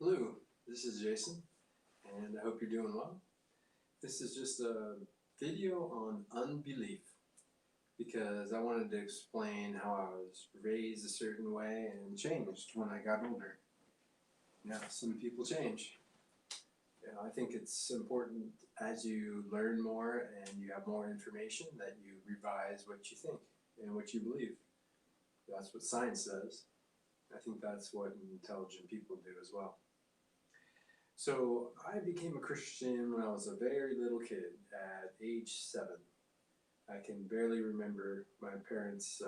Hello, this is Jason, and I hope you're doing well. This is just a video on unbelief because I wanted to explain how I was raised a certain way and changed when I got older. Now, some people change. I think it's important as you learn more and you have more information that you revise what you think and what you believe. That's what science does. I think that's what intelligent people do as well. So I became a Christian when I was a very little kid at age 7. I can barely remember my parents'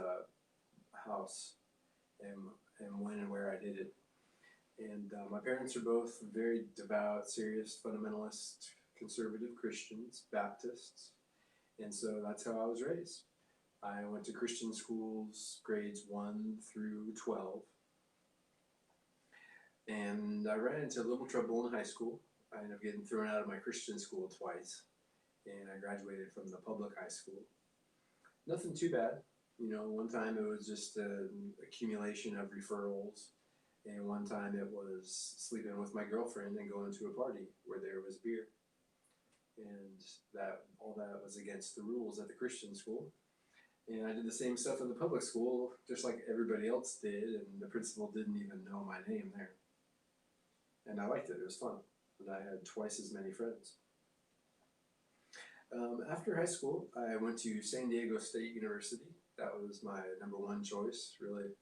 house and when and where I did it. And my parents are both very devout, serious, fundamentalist, conservative Christians, Baptists. And so that's how I was raised. I went to Christian schools, grades 1 through 12. And I ran into a little trouble in high school. I ended up getting thrown out of my Christian school twice, and I graduated from the public high school. Nothing too bad. One time it was just an accumulation of referrals, and one time it was sleeping with my girlfriend and going to a party where there was beer. And all that was against the rules at the Christian school. And I did the same stuff in the public school, just like everybody else did, and the principal didn't even know my name there. And I liked it. It was fun. And I had twice as many friends. After high school, I went to San Diego State University. That was my number one choice, really.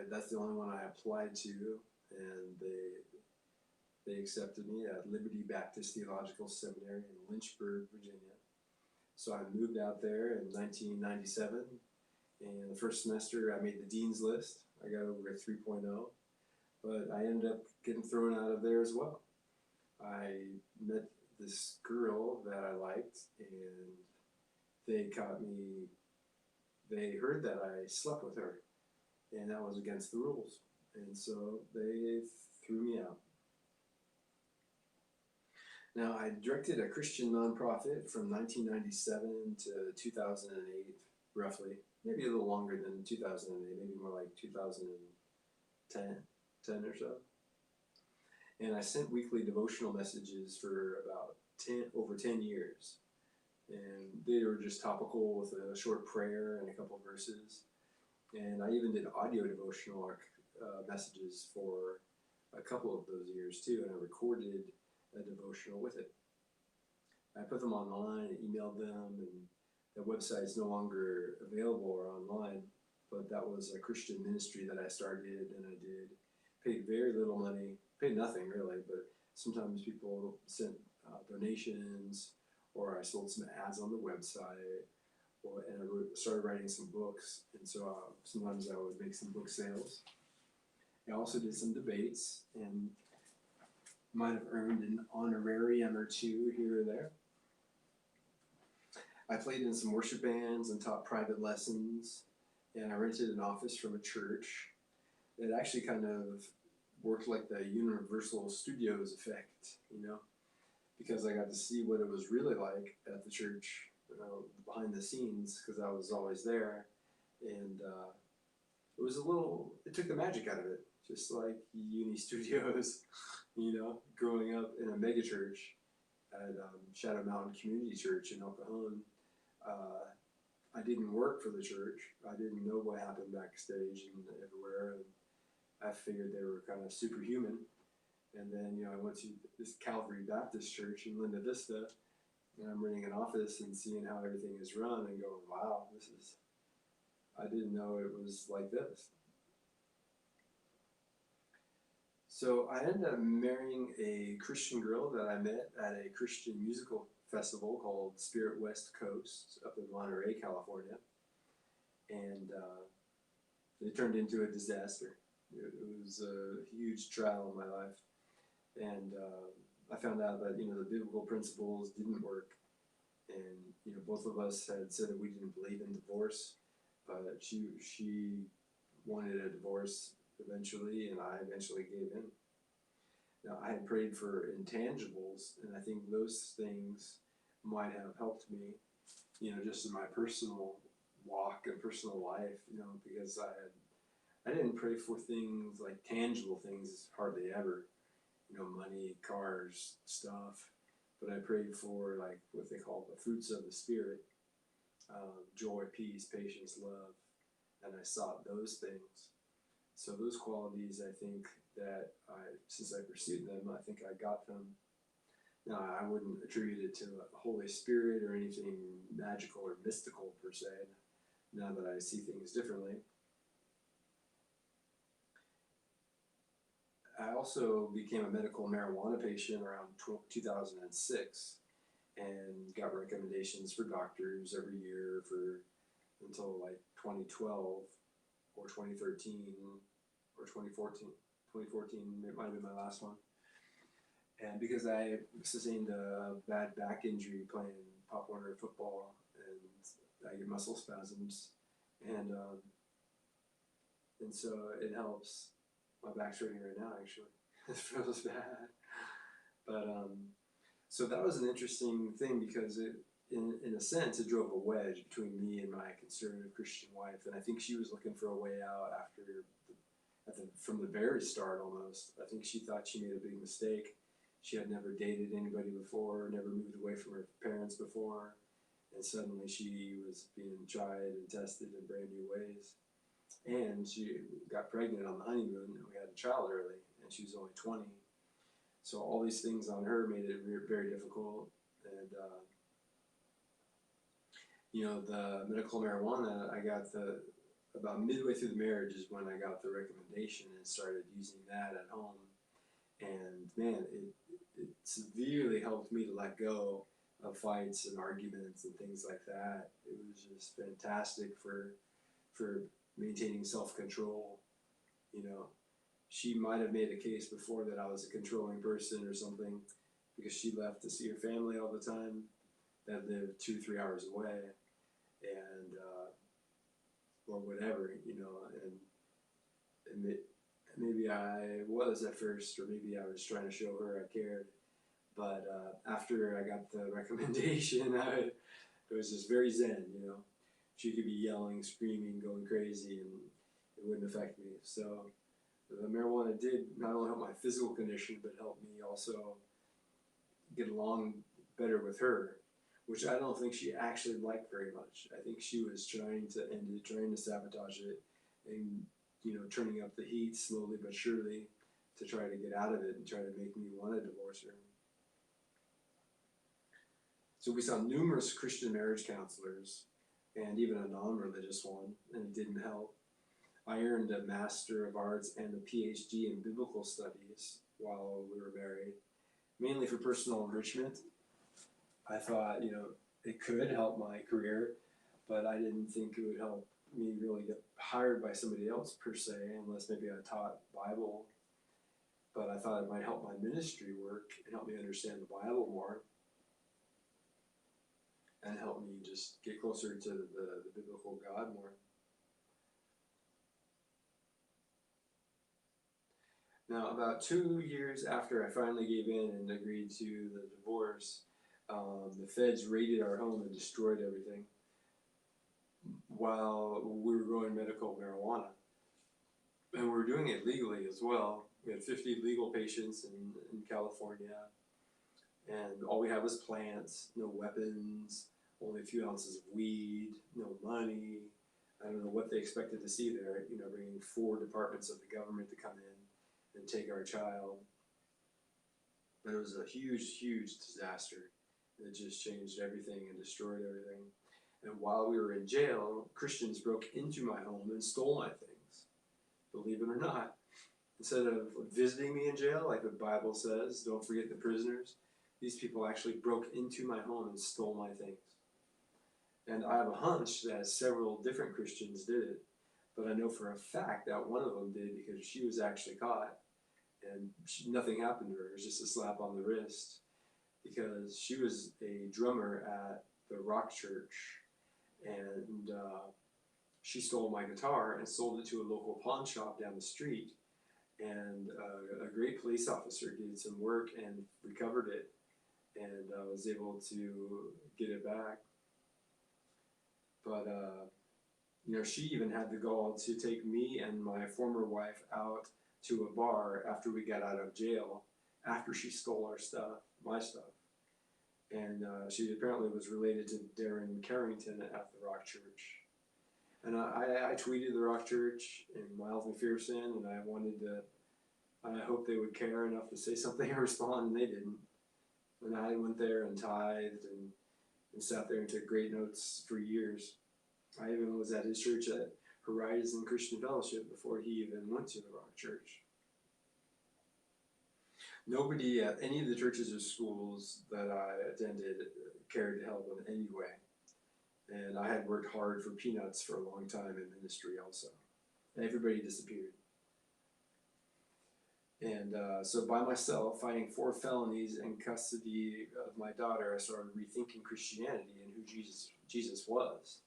That's the only one I applied to, and they accepted me at Liberty Baptist Theological Seminary in Lynchburg, Virginia. So I moved out there in 1997, and the first semester I made the dean's list. I got over a 3.0, but I ended up getting thrown out of there as well. I met this girl that I liked, and they heard that I slept with her, and that was against the rules. And so they threw me out. Now, I directed a Christian nonprofit from 1997 to 2008, roughly. Maybe a little longer than 2008, maybe more like 2010 or so. And I sent weekly devotional messages for about over 10 years. And they were just topical with a short prayer and a couple of verses. And I even did audio devotional messages for a couple of those years too, and I recorded a devotional with it. I put them online and emailed them, and the website is no longer available or online, but that was a Christian ministry that I started and I did. Paid very little money, paid nothing really, but sometimes people sent donations, or I sold some ads on the website, and I started writing some books, and so sometimes I would make some book sales. I also did some debates and might have earned an honorarium or two here or there. I played in some worship bands and taught private lessons, and I rented an office from a church. It actually kind of worked like the Universal Studios effect, because I got to see what it was really like at the church, behind the scenes, because I was always there, and it took the magic out of it, just like Uni Studios, growing up in a megachurch at Shadow Mountain Community Church in El Cajon. I didn't work for the church. I didn't know what happened backstage and everywhere, and I figured they were kind of superhuman. And then, I went to this Calvary Baptist Church in Linda Vista, and I'm renting an office and seeing how everything is run and going, wow, I didn't know it was like this. So I ended up marrying a Christian girl that I met at a Christian musical festival called Spirit West Coast up in Monterey, California. And it turned into a disaster. It was a huge trial in my life. And I found out that, the biblical principles didn't work. And, both of us had said that we didn't believe in divorce, but she wanted a divorce eventually, and I eventually gave in. Now, I had prayed for intangibles, and I think those things might have helped me, just in my personal walk and personal life, because I didn't pray for things like tangible things hardly ever, money, cars, stuff, but I prayed for like what they call the fruits of the Spirit, joy, peace, patience, love, and I sought those things. So those qualities, I think that since I pursued them, I think I got them. Now, I wouldn't attribute it to the Holy Spirit or anything magical or mystical per se, now that I see things differently. I also became a medical marijuana patient around 2006 and got recommendations for doctors every year until like 2012 or 2013 or 2014. 2014, it might have been my last one. And because I sustained a bad back injury playing Pop Warner football, and I get muscle spasms, and so it helps. My back's hurting right now, actually. It feels bad. But so that was an interesting thing, because in a sense, it drove a wedge between me and my conservative Christian wife, and I think she was looking for a way out from the very start almost. I think she thought she made a big mistake. She had never dated anybody before, never moved away from her parents before, and suddenly she was being tried and tested in brand new ways. And she got pregnant on the honeymoon, and we had a child early, and she was only 20. So all these things on her made it very difficult. And, the medical marijuana, I got about midway through the marriage is when I got the recommendation and started using that at home. And man, it severely helped me to let go of fights and arguments and things like that. It was just fantastic for maintaining self-control. She might have made a case before that I was a controlling person or something, because she left to see her family all the time that lived 2-3 hours away, and or whatever, and maybe I was at first, or maybe I was trying to show her I cared, but after I got the recommendation, it was just very zen, She could be yelling, screaming, going crazy, and it wouldn't affect me. So the marijuana did not only help my physical condition, but helped me also get along better with her, which I don't think she actually liked very much. I think she was trying to end it, trying to sabotage it, and turning up the heat slowly but surely to try to get out of it and try to make me want to divorce her. So we saw numerous Christian marriage counselors, and even a non-religious one, and it didn't help. I earned a Master of Arts and a PhD in Biblical Studies while we were married, mainly for personal enrichment. I thought, it could help my career, but I didn't think it would help me really get hired by somebody else per se, unless maybe I taught Bible. But I thought it might help my ministry work and help me understand the Bible more, and help me just get closer to the biblical God more. Now, about 2 years after I finally gave in and agreed to the divorce, the feds raided our home and destroyed everything while we were growing medical marijuana. And we were doing it legally as well. We had 50 legal patients in California, and all we had was plants, no weapons, only a few ounces of weed, no money. I don't know what they expected to see there, bringing 4 departments of the government to come in and take our child. But it was a huge, huge disaster. It just changed everything and destroyed everything. And while we were in jail, Christians broke into my home and stole my things, believe it or not. Instead of visiting me in jail, like the Bible says, don't forget the prisoners, these people actually broke into my home and stole my things. And I have a hunch that several different Christians did it, but I know for a fact that one of them did, because she was actually caught, and nothing happened to her. It was just a slap on the wrist, because she was a drummer at the rock church, and she stole my guitar and sold it to a local pawn shop down the street. And a great police officer did some work and recovered it, and was able to get it back. But she even had the gall to take me and my former wife out to a bar after we got out of jail, after she stole our stuff, my stuff. And she apparently was related to Darren Carrington at the Rock Church. And I tweeted the Rock Church and Miles McPherson, and I hoped they would care enough to say something or respond, and they didn't. And I went there and tithed and sat there and took great notes for years. I even was at his church at Horizon Christian Fellowship before he even went to the Rock Church. Nobody at any of the churches or schools that I attended cared to help in any way. And I had worked hard for peanuts for a long time in ministry also. And everybody disappeared. And so by myself, fighting 4 felonies and custody of my daughter, I started rethinking Christianity and who Jesus was.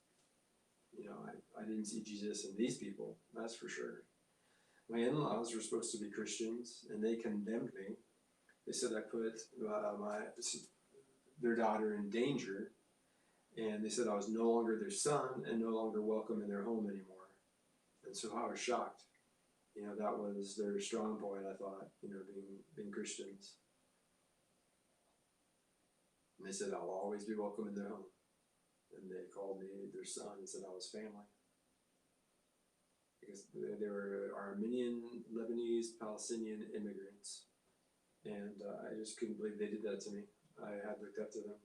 I didn't see Jesus in these people, that's for sure. My in-laws were supposed to be Christians, and they condemned me. They said I put their daughter in danger, and they said I was no longer their son and no longer welcome in their home anymore. And so I was shocked. That was their strong point, I thought, being Christians. And they said I'll always be welcome in their home. And they called me their son and said I was family. Because they were Armenian, Lebanese, Palestinian immigrants. And I just couldn't believe they did that to me. I had looked up to them.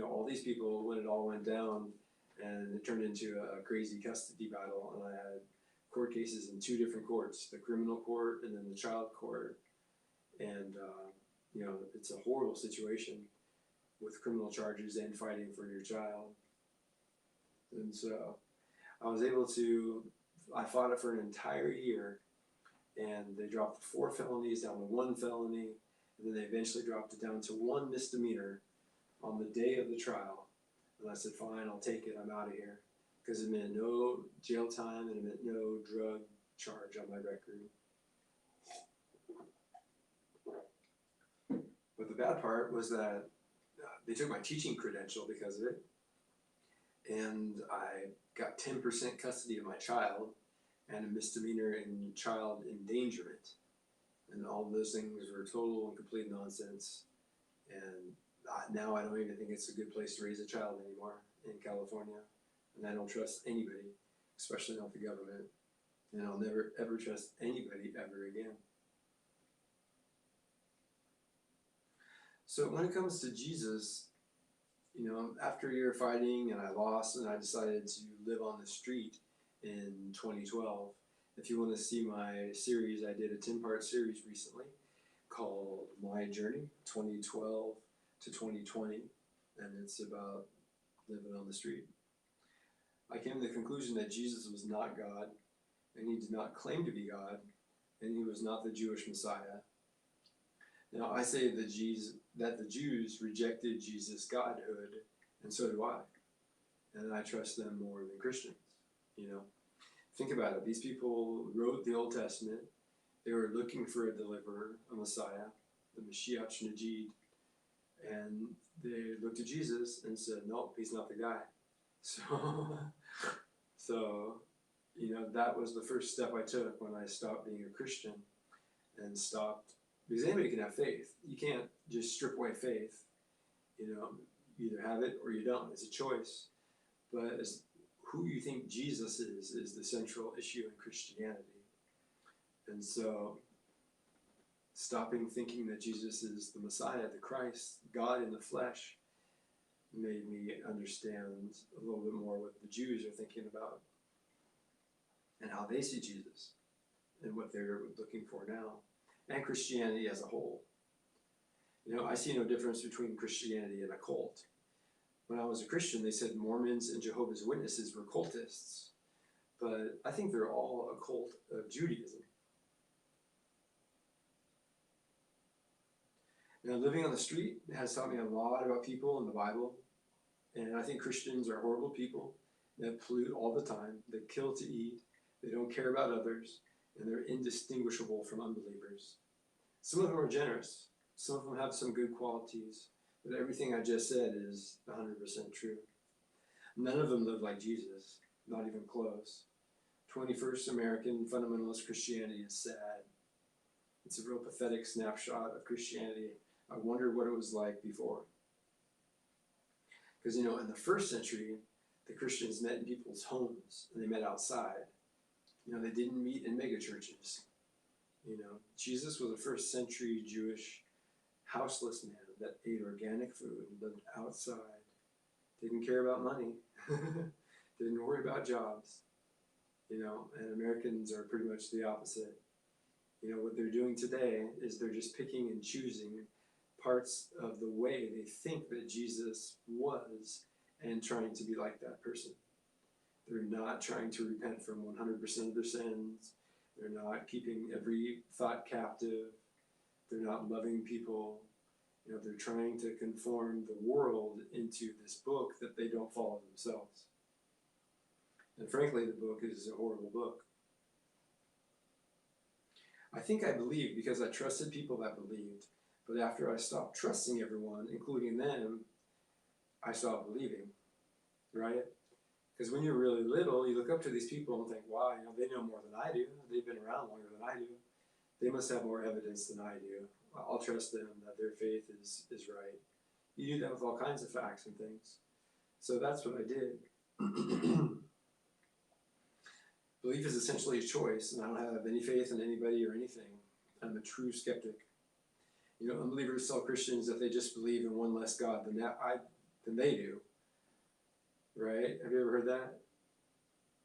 All these people, when it all went down, and it turned into a crazy custody battle, and I had court cases in 2 different courts, the criminal court and then the child court. And, it's a horrible situation with criminal charges and fighting for your child. And so I fought it for an entire year, and they dropped 4 felonies down to 1 felony, and then they eventually dropped it down to 1 misdemeanor on the day of the trial. And I said, fine, I'll take it, I'm out of here. Because it meant no jail time and it meant no drug charge on my record. But the bad part was that they took my teaching credential because of it, and I got 10% custody of my child and a misdemeanor in child endangerment. And all of those things were total and complete nonsense. And now I don't even think it's a good place to raise a child anymore in California. And I don't trust anybody, especially not the government. And I'll never, ever trust anybody ever again. So when it comes to Jesus, after a year of fighting and I lost and I decided to live on the street in 2012, if you want to see my series, I did a 10-part series recently called My Journey, 2012 to 2020, and it's about living on the street. I came to the conclusion that Jesus was not God, and he did not claim to be God, and he was not the Jewish Messiah. Now, I say that the Jews rejected Jesus' godhood, and so do I. And I trust them more than Christians, you know. Think about it. These people wrote the Old Testament. They were looking for a deliverer, a Messiah, the Mashiach Najid. And they looked at Jesus and said, nope, he's not the guy. So, you know, that was the first step I took when I stopped being a Christian and stopped, because anybody can have faith. You can't just strip away faith. You know, you either have it or you don't. It's a choice. But who you think Jesus is the central issue in Christianity. And so, stopping thinking that Jesus is the Messiah, the Christ, God in the flesh, made me understand a little bit more what the Jews are thinking about and how they see Jesus and what they're looking for now, and Christianity as a whole. You know, I see no difference between Christianity and a cult. When I was a Christian, they said Mormons and Jehovah's Witnesses were cultists, but I think they're all a cult of Judaism. Now, living on the street has taught me a lot about people in the Bible, and I think Christians are horrible people that pollute all the time, they kill to eat, they don't care about others, and they're indistinguishable from unbelievers. Some of them are generous, some of them have some good qualities, but everything I just said is 100% true. None of them live like Jesus, not even close. 21st American fundamentalist Christianity is sad. It's a real pathetic snapshot of Christianity. I wonder what it was like before. Because, you know, in the first century, the Christians met in people's homes, and they met outside. You know, they didn't meet in megachurches. You know, Jesus was a first century Jewish houseless man that ate organic food, lived outside, didn't care about money, didn't worry about jobs. You know, and Americans are pretty much the opposite. You know, what they're doing today is they're just picking and choosing parts of the way they think that Jesus was and trying to be like that person. They're not trying to repent from 100% of their sins. They're not keeping every thought captive. They're not loving people. You know, they're trying to conform the world into this book that they don't follow themselves. And frankly, the book is a horrible book. I think I believed because I trusted people that believed. But after I stopped trusting everyone, including them, I stopped believing, right? Because when you're really little, you look up to these people and think, wow, you know, they know more than I do. They've been around longer than I do. They must have more evidence than I do. I'll trust them that their faith is right. You do that with all kinds of facts and things. So that's what I did. Belief is essentially a choice, and I don't have any faith in anybody or anything. I'm a true skeptic. You know, unbelievers tell Christians that they just believe in one less God than they do. Right? Have you ever heard that?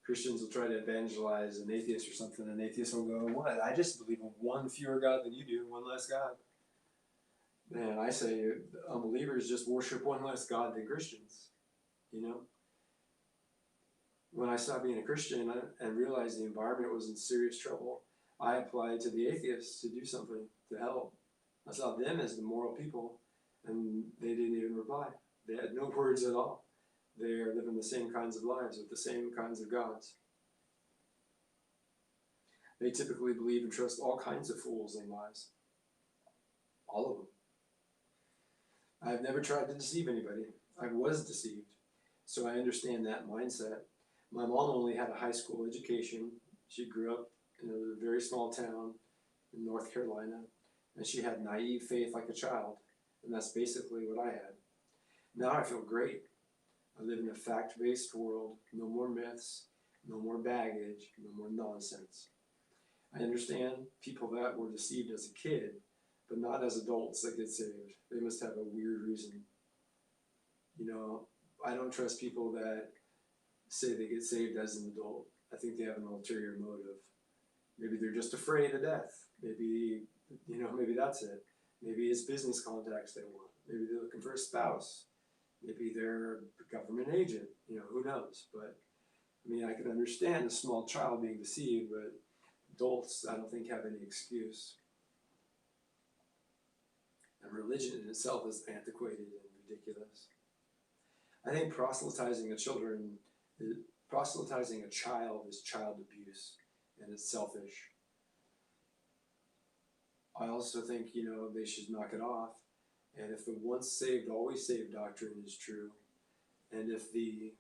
Christians will try to evangelize an atheist or something, and atheists will go, what? I just believe in one fewer God than you do, one less God. Man, I say unbelievers just worship one less God than Christians. You know? When I stopped being a Christian and realized the environment was in serious trouble, I applied to the atheists to do something to help. I saw them as the moral people, and they didn't even reply. They had no words at all. They are living the same kinds of lives with the same kinds of gods. They typically believe and trust all kinds of fools and lies. All of them. I've never tried to deceive anybody. I was deceived. So I understand that mindset. My mom only had a high school education. She grew up in a very small town in North Carolina, and she had naive faith like a child, and that's basically what I had. Now I feel great. I live in a fact-based world, no more myths, no more baggage, no more nonsense. I understand people that were deceived as a kid, but not as adults that get saved. They must have a weird reason. You know, I don't trust people that say they get saved as an adult. I think they have an ulterior motive. Maybe they're just afraid of death. Maybe, you know, maybe that's it. Maybe it's business contacts they want. Maybe they're looking for a spouse. Maybe they're a government agent. You know, who knows? But I mean, I can understand a small child being deceived, but adults, I don't think, have any excuse. And religion in itself is antiquated and ridiculous. I think proselytizing a child is child abuse, and it's selfish. I also think, they should knock it off. And if the once saved, always saved doctrine is true, and if the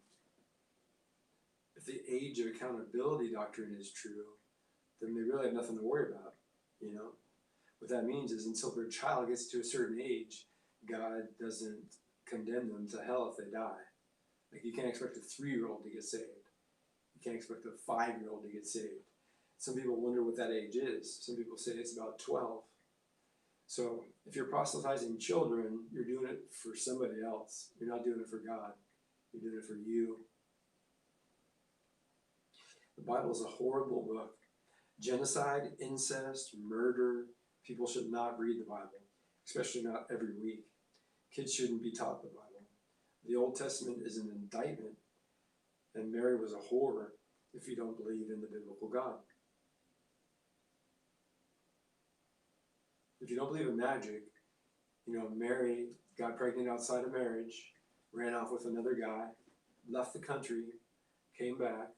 age of accountability doctrine is true, then they really have nothing to worry about, What that means is until their child gets to a certain age, God doesn't condemn them to hell if they die. Like, you can't expect a 3-year-old to get saved. You can't expect a 5-year-old to get saved. Some people wonder what that age is. Some people say it's about 12. So if you're proselytizing children, you're doing it for somebody else. You're not doing it for God. You're doing it for you. The Bible is a horrible book. Genocide, incest, murder. People should not read the Bible, especially not every week. Kids shouldn't be taught the Bible. The Old Testament is an indictment, and Mary was a whore if you don't believe in the biblical God. If you don't believe in magic, Mary got pregnant outside of marriage, ran off with another guy, left the country, came back,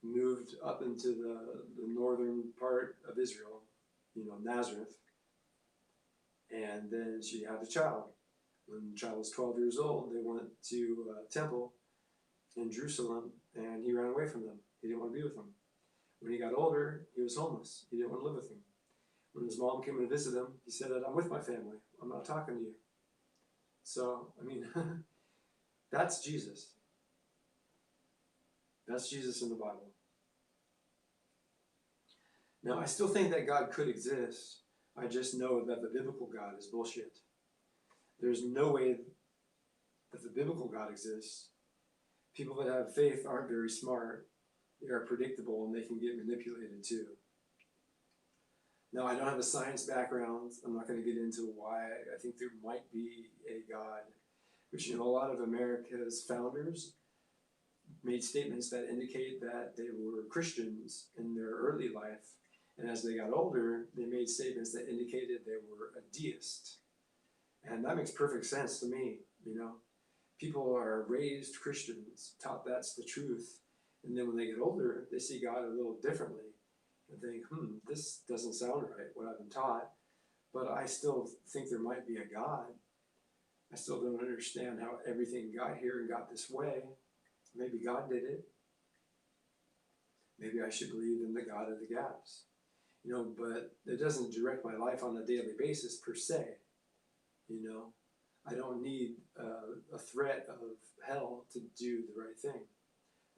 moved up into the northern part of Israel, Nazareth, and then she had a child. When the child was 12 years old, they went to a temple in Jerusalem, and he ran away from them. He didn't want to be with them. When he got older, he was homeless. He didn't want to live with them. When his mom came to visit him, he said, I'm with my family. I'm not talking to you. So, that's Jesus. That's Jesus in the Bible. Now, I still think that God could exist. I just know that the biblical God is bullshit. There's no way that the biblical God exists. People that have faith aren't very smart. They are predictable, and they can get manipulated too. Now, I don't have a science background. I'm not going to get into why I think there might be a God. But a lot of America's founders made statements that indicate that they were Christians in their early life. And as they got older, they made statements that indicated they were a deist. And that makes perfect sense to me, People are raised Christians, taught that's the truth. And then when they get older, they see God a little differently. And think, this doesn't sound right, what I've been taught. But I still think there might be a God. I still don't understand how everything got here and got this way. Maybe God did it. Maybe I should believe in the God of the gaps. But it doesn't direct my life on a daily basis per se. I don't need a threat of hell to do the right thing.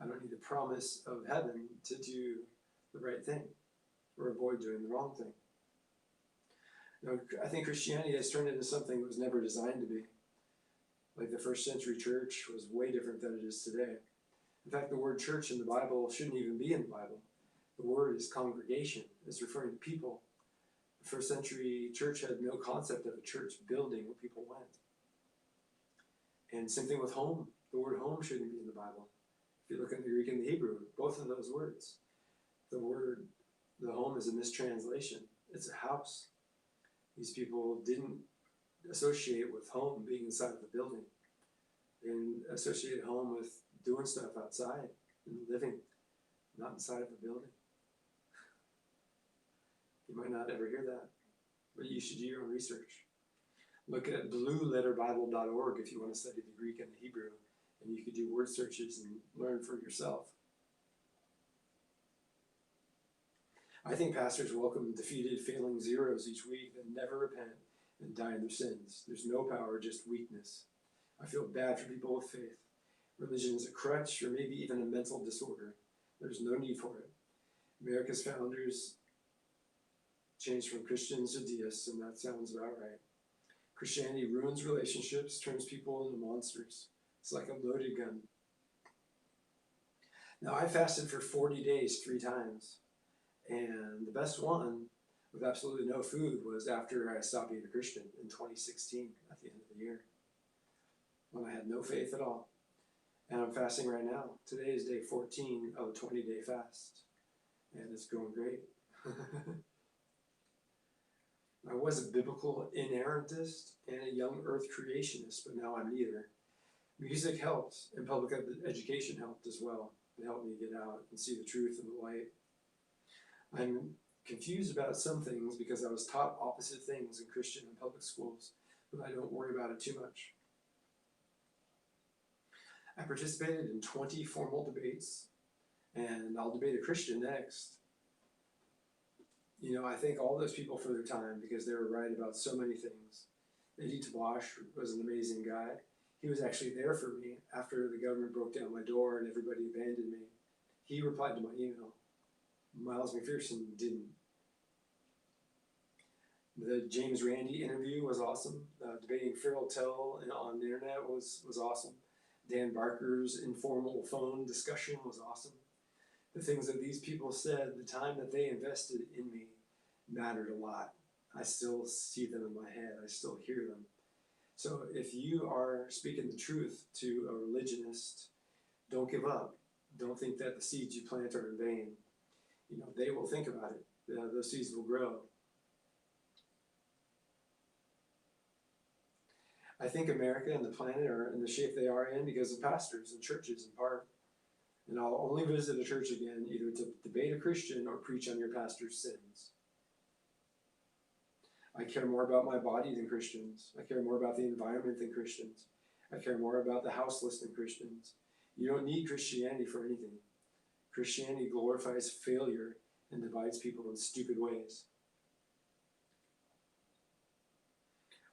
I don't need a promise of heaven to do the right thing or avoid doing the wrong thing. I think Christianity has turned into something it was never designed to be. Like the first century church was way different than it is today. In fact, the word church in the Bible shouldn't even be in the Bible. The word is congregation. It's referring to people. The first century church had no concept of a church building where people went. And same thing with home. The word home shouldn't be in the Bible. If you look in the Greek and the Hebrew, both of those words, the home is a mistranslation. It's a house. These people didn't associate with home being inside of the building. They associated home with doing stuff outside and living, not inside of the building. You might not ever hear that, but you should do your own research. Look at blueletterbible.org if you want to study the Greek and the Hebrew, and you could do word searches and learn for yourself. I think pastors welcome defeated, failing zeros each week that never repent and die in their sins. There's no power, just weakness. I feel bad for people with faith. Religion is a crutch or maybe even a mental disorder. There's no need for it. America's founders changed from Christians to deists, and that sounds about right. Christianity ruins relationships, turns people into monsters. It's like a loaded gun. Now, I fasted for 40 days 3 times. And the best one, with absolutely no food, was after I stopped being a Christian in 2016, at the end of the year, when I had no faith at all. And I'm fasting right now. Today is day 14 of a 20-day fast, and it's going great. I was a biblical inerrantist and a young earth creationist, but now I'm neither. Music helped, and public education helped as well. It helped me get out and see the truth and the light. I'm confused about some things because I was taught opposite things in Christian and public schools, but I don't worry about it too much. I participated in 20 formal debates, and I'll debate a Christian next. You know, I thank all those people for their time because they were right about so many things. Eddie Tabash was an amazing guy. He was actually there for me after the government broke down my door and everybody abandoned me. He replied to my email. Miles McPherson didn't. The James Randi interview was awesome. Debating Farrell Tell on the internet was awesome. Dan Barker's informal phone discussion was awesome. The things that these people said, the time that they invested in me mattered a lot. I still see them in my head. I still hear them. So if you are speaking the truth to a religionist, don't give up. Don't think that the seeds you plant are in vain. You know, they will think about it. Those seeds will grow. I think America and the planet are in the shape they are in because of pastors and churches in part. And I'll only visit a church again either to debate a Christian or preach on your pastor's sins. I care more about my body than Christians. I care more about the environment than Christians. I care more about the houseless than Christians. You don't need Christianity for anything. Christianity glorifies failure and divides people in stupid ways.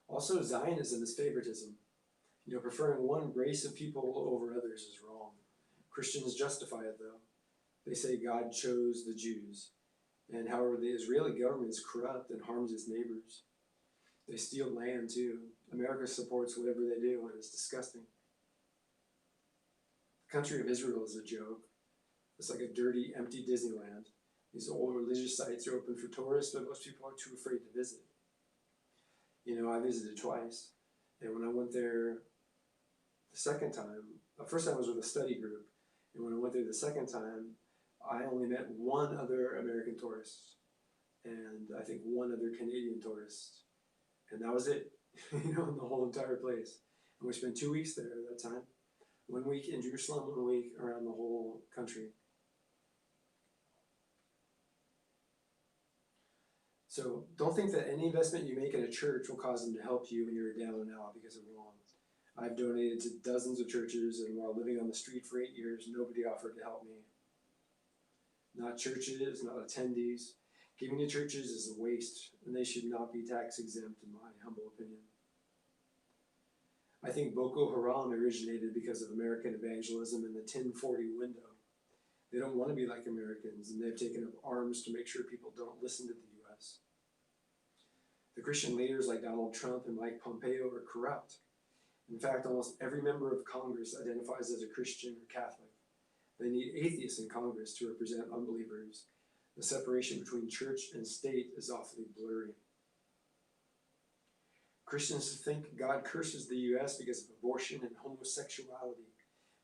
Also, Zionism is favoritism. You know, preferring one race of people over others is wrong. Christians justify it, though. They say God chose the Jews. And however, the Israeli government is corrupt and harms its neighbors. They steal land, too. America supports whatever they do, and it's disgusting. The country of Israel is a joke. It's like a dirty, empty Disneyland. These old religious sites are open for tourists, but most people are too afraid to visit. You know, I visited twice. And when I went there the second time, the first time I was with a study group. And when I went there the second time, I only met one other American tourist. And I think one other Canadian tourist. And that was it, you know, in the whole entire place. And we spent 2 weeks there at that time. 1 week in Jerusalem, 1 week around the whole country. So don't think that any investment you make in a church will cause them to help you when you're down and out, because they're wrong. I've donated to dozens of churches, and while living on the street for 8 years, nobody offered to help me. Not churches, not attendees. Giving to churches is a waste, and they should not be tax exempt, in my humble opinion. I think Boko Haram originated because of American evangelism in the 1040 window. They don't want to be like Americans, and they've taken up arms to make sure people don't listen to the U.S. The Christian leaders like Donald Trump and Mike Pompeo are corrupt. In fact, almost every member of Congress identifies as a Christian or Catholic. They need atheists in Congress to represent unbelievers. The separation between church and state is awfully blurry. Christians think God curses the U.S. because of abortion and homosexuality.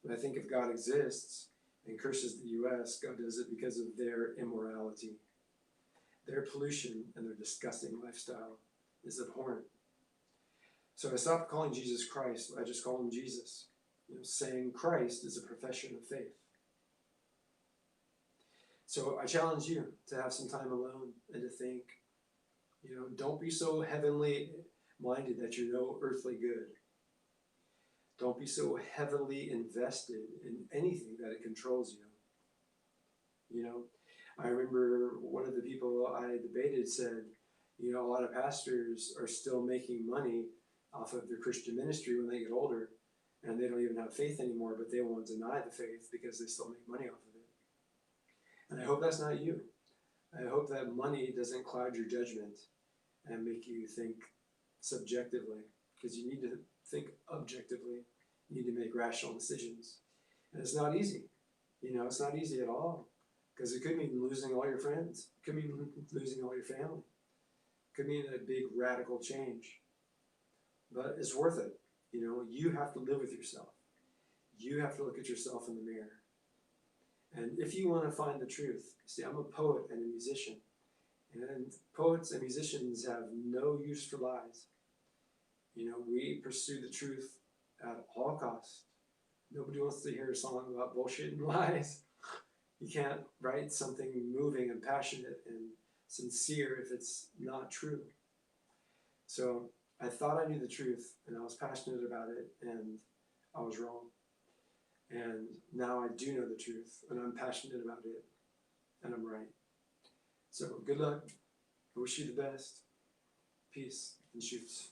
But I think if God exists and curses the U.S., God does it because of their immorality. Their pollution and their disgusting lifestyle is abhorrent. So I stopped calling Jesus Christ. I just call him Jesus. You know, saying Christ is a profession of faith. So I challenge you to have some time alone and to think, you know, don't be so heavenly minded that you're no earthly good. Don't be so heavily invested in anything that it controls you. You know, I remember one of the people I debated said, you know, a lot of pastors are still making money off of their Christian ministry when they get older, and they don't even have faith anymore, but they won't deny the faith because they still make money off of it. And I hope that's not you. I hope that money doesn't cloud your judgment and make you think subjectively, because you need to think objectively. You need to make rational decisions. And it's not easy. You know, it's not easy at all, because it could mean losing all your friends. It could mean losing all your family. It could mean a big radical change. But it's worth it. You know, you have to live with yourself. you have to look at yourself in the mirror. And if you want to find the truth, see, I'm a poet and a musician. And poets and musicians have no use for lies. You know, we pursue the truth at all costs. Nobody wants to hear a song about bullshit and lies. You can't write something moving and passionate and sincere if it's not true. So I thought I knew the truth and I was passionate about it, and I was wrong. And now I do know the truth and I'm passionate about it and I'm right. So good luck. I wish you the best. Peace and shoots.